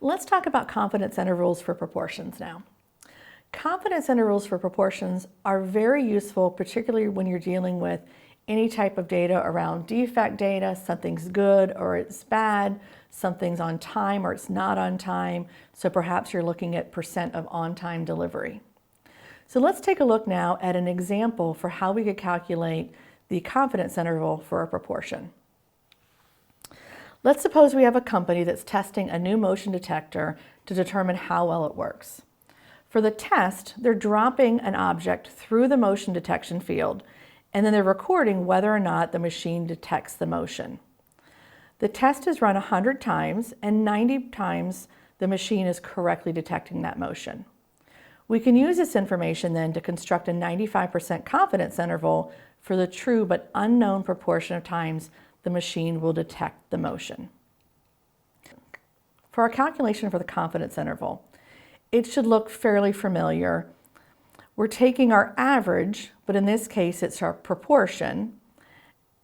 Let's talk about confidence intervals for proportions now. Confidence intervals for proportions are very useful, particularly when you're dealing with any type of data around defect data. Something's good or it's bad, something's on time or it's not on time. So perhaps you're looking at percent of on-time delivery. So let's take a look now at an example for how we could calculate the confidence interval for a proportion. Let's suppose we have a company that's testing a new motion detector to determine how well it works. For the test, they're dropping an object through the motion detection field, and then they're recording whether or not the machine detects the motion. The test is run 100 times, and 90 times the machine is correctly detecting that motion. We can use this information then to construct a 95% confidence interval for the true but unknown proportion of times the machine will detect the motion. For our calculation for the confidence interval, it should look fairly familiar. We're taking our average, but in this case it's our proportion,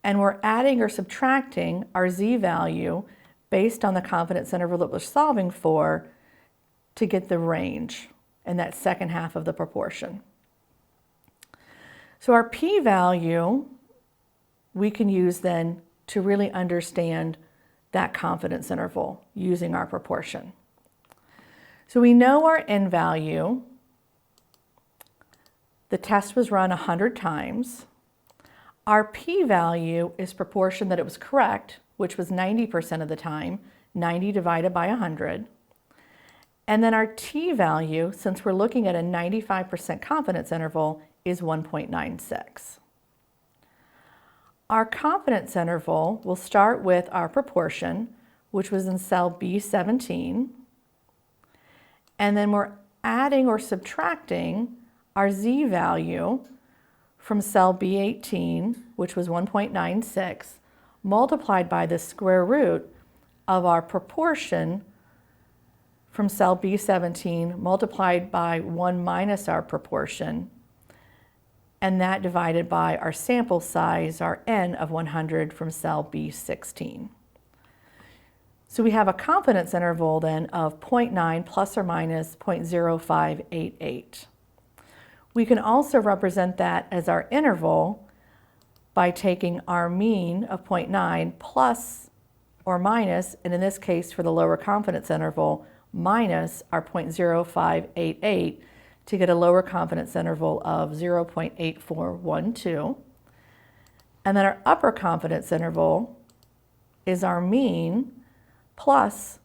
and we're adding or subtracting our z-value based on the confidence interval that we're solving for to get the range in that second half of the proportion. So our p-value we can use then to really understand that confidence interval using our proportion. So we know our n value. The test was run 100 times. Our p-value is proportion that it was correct, which was 90% of the time, 90 divided by 100. And then our t-value, since we're looking at a 95% confidence interval, is 1.96. Our confidence interval will start with our proportion, which was in cell B17, and then we're adding or subtracting our z-value from cell B18, which was 1.96, multiplied by the square root of our proportion from cell B17 multiplied by 1 minus our proportion, and that divided by our sample size, our n of 100 from cell B16. So we have a confidence interval then of 0.9 plus or minus 0.0588. We can also represent that as our interval by taking our mean of 0.9 plus or minus, and in this case for the lower confidence interval, minus our 0.0588 to get a lower confidence interval of 0.8412. And then our upper confidence interval is our mean plus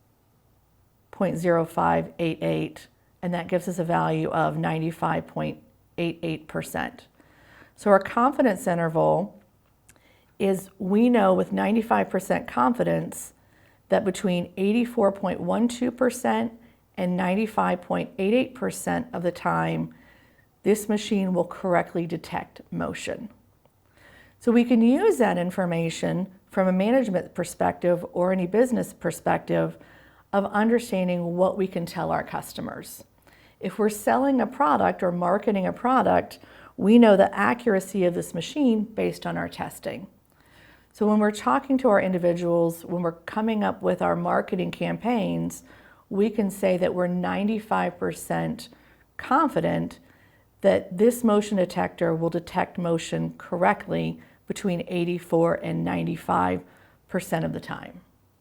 0.0588, and that gives us a value of 95.88%. So our confidence interval is, we know with 95% confidence that between 84.12% and 95.88% of the time, this machine will correctly detect motion. So we can use that information from a management perspective or any business perspective of understanding what we can tell our customers. If we're selling a product or marketing a product, we know the accuracy of this machine based on our testing. So when we're talking to our individuals, when we're coming up with our marketing campaigns, we can say that we're 95% confident that this motion detector will detect motion correctly between 84 and 95% of the time.